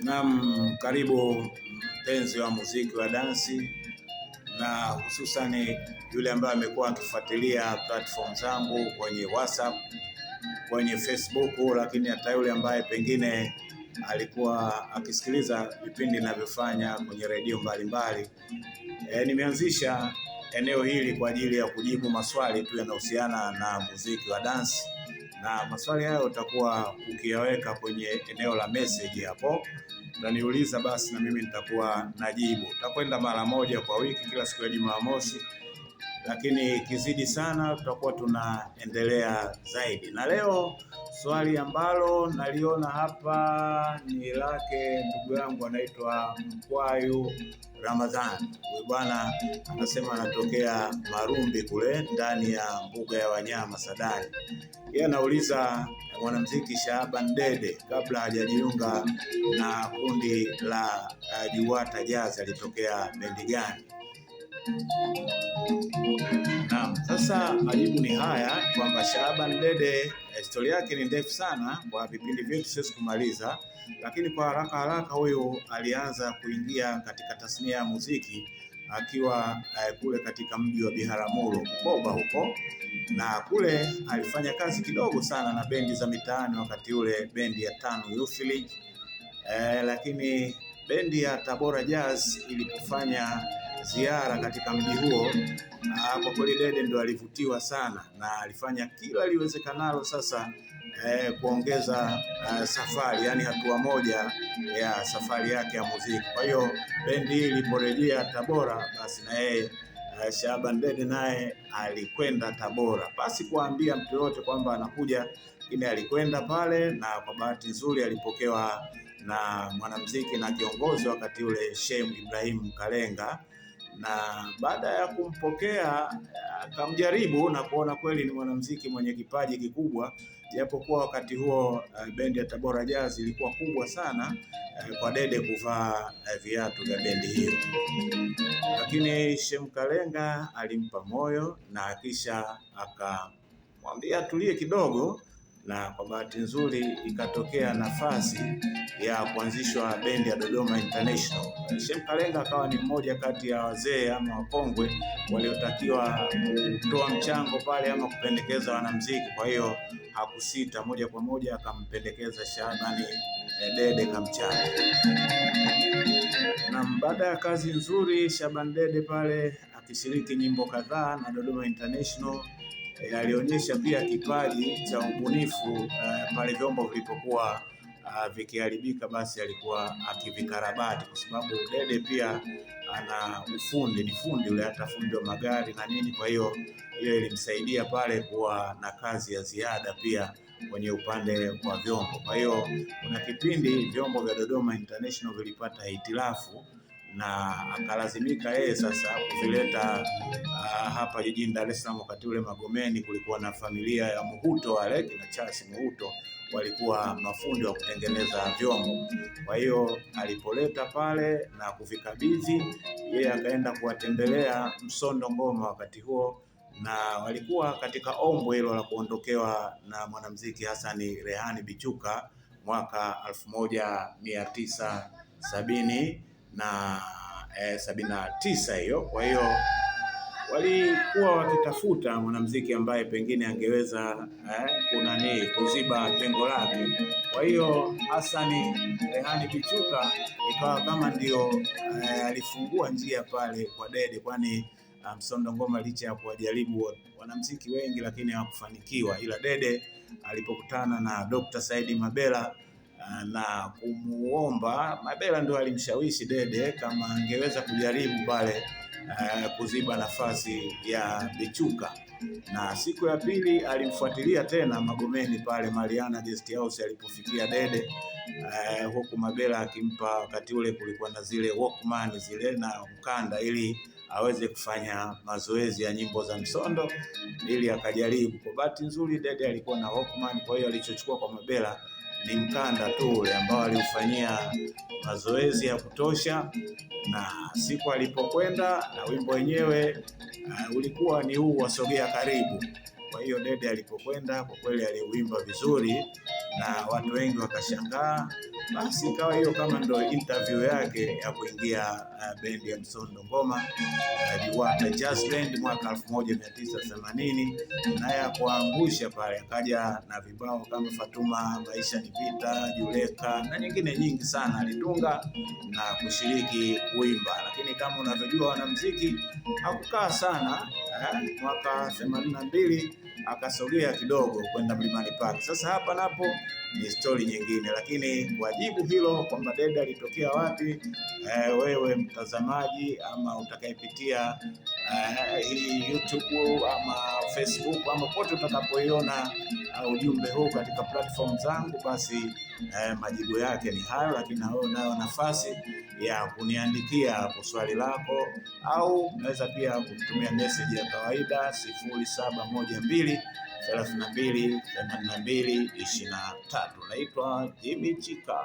Naam, karibu mpenzi wa muziki wa dansi, na hususani yule ambaye amekuwa akifuatilia platform zangu kwenye WhatsApp, kwenye Facebook, lakini hata yule ambaye pengine alikuwa akisikiliza vipindi ninavyofanya kwenye redio mbalimbali. Nimeanzisha eneo hili kwa ajili ya kujibu maswali tu yanayohusiana na muziki wa dansi, na maswali hayo utakuwa ukiyaweka kwenye eneo la message hapo, utaniuliza basi na mimi nitakuwa najibu. Tutakwenda mara moja kwa wiki kila siku ya Jumamosi, lakini ikizidi sana tutakuwa tunaendelea zaidi. Na leo swali ambalo naliona hapa ni lake ndugu yangu anaitwa Mkwayu Ramadhani. Huyu bwana anasema anatokea Marumbi kule ndani ya mbuga ya wanyama Sadani. Yeye anauliza mwanamuziki Shaaban Dede kabla hajajiunga na kundi la Juwata Jazz alitokea bendi gani? Naam, sasa majibu ni haya kwamba Shaaban Dede historia yake ni ndefu sana, kwa vipindi vyetu siwezi kumaliza, lakini kwa haraka haraka huyu alianza kuingia katika tasnia ya muziki akiwa kule katika mji wa Biharamulo Bukoba huko, na kule alifanya kazi kidogo sana na bendi za mitaani wakati ule, bendi ya Tano Youth League. Lakini bendi ya Tabora Jazz ilipofanya ziara katika mji huo, kwa kweli Dede ndo alivutiwa sana na alifanya kila liwezekanalo sasa kuongeza safari, yani hatua moja ya safari yake ya muziki. Kwa hiyo bendi hii iliporejea Tabora, basi na yeye Shaaban Dede naye alikwenda Tabora, basi kuambia mtu yote kwamba anakuja, lakini alikwenda pale, na kwa bahati nzuri alipokewa na mwanamuziki na kiongozi wakati ule Sheikh Ibrahim Kalenga, na baada ya kumpokea akamjaribu na kuona kweli ni mwanamuziki mwenye kipaji kikubwa, japokuwa wakati huo bendi ya Tabora Jazz ilikuwa kubwa sana kwa Dede kuvaa viatu vya bendi hiyo. Lakini Sheikh Kalenga alimpa moyo na kisha akamwambia tulie kidogo, na kwa bahati nzuri ikatokea nafasi ya kuanzishwa bendi ya Dodoma International. Sheikh Kalenga akawa ni mmoja kati ya wazee ama wakongwe waliotakiwa kutoa mchango pale ama kupendekeza wanamuziki. Kwa hiyo hakusita, moja kwa moja akampendekeza Shaaban Dede kamchanga. Na baada ya kazi nzuri Shaaban Dede pale akishiriki nyimbo kadhaa na Dodoma International, alionyesha pia kipaji cha ubunifu pale vyombo vilipokuwa vikiharibika, basi alikuwa akivikarabati, kwa sababu Dede pia ana ufundi, ni fundi ule, hata fundi wa magari na nini. Kwa hiyo ilimsaidia pale kuwa na kazi ya ziada pia kwenye upande wa vyombo. Kwa hiyo kuna kipindi vyombo vya Dodoma International vilipata hitilafu na akalazimika yeye sasa kuvileta hapa jijini Dar es Salaam. Wakati ule Magomeni kulikuwa na familia ya Muhuto, wale kina Charles Muhuto walikuwa mafundi wa kutengeneza vyombo. Kwa hiyo alipoleta pale na kuvikabidhi, yeye akaenda kuwatembelea Msondo Ngoma wakati huo, na walikuwa katika ombwe hilo la kuondokewa na mwanamuziki Hassan Rehani Bichuka mwaka 1979 hiyo. Kwa hiyo walikuwa wakitafuta mwanamuziki ambaye pengine angeweza kuziba pengo lake. Kwa hiyo Hassan Rehani Bichuka ikawa kama ndio alifungua njia pale kwa Dede, kwani Msondo Ngoma licha ya kuwajaribu wanamuziki wengi lakini hawakufanikiwa, ila Dede alipokutana na Dr. Saidi Mabela na kumuomba, Mabela ndio alimshawishi Dede kama angeweza kujaribu pale kuziba nafasi ya Bichuka. Na siku ya pili alimfuatilia tena Magomeni pale Mariana Guest House alipofikia Dede, huku Mabela akimpa, wakati ule kulikuwa na zile Walkman zile na mkanda, ili aweze kufanya mazoezi ya nyimbo za msondo ili akajaribu. Kwa bahati nzuri Dede alikuwa na Walkman, kwa hiyo alichochukua kwa Mabela ni mkanda tu ule ambao aliufanyia mazoezi ya kutosha. Na siku alipokwenda na wimbo wenyewe ulikuwa ni huu Wasogea Karibu. Kwa hiyo Dede alipokwenda kwa kweli aliuimba vizuri, na watu wengi wakashangaa. Basi ikawa hiyo kama ndo interview yake ya kuingia bendi ya Msondo Ngoma Liwata Jazz Band mwaka 1980, naye akuangusha pale, akaja na vibao kama Fatuma, Maisha ni Vita, Juleka na nyingine nyingi sana alitunga na kushiriki kuimba. Lakini kama unavyojua wanamuziki hakukaa sana mwaka 82 akasogea kidogo kwenda Mlimani Park. Sasa hapa napo ni story nyingine, lakini kwa jibu hilo kwamba Dede alitokea wapi, wewe mtazamaji ama utakayepitia hii YouTube ama Facebook ama pote utakapoiona ujumbe huu katika platform zangu, basi majibu yake ni hayo. Lakini na wewe unayo nafasi ya kuniandikia hapo swali lako, au unaweza pia kutumia message ya kawaida 0712 32 82 23. Naitwa Jimmy Chika.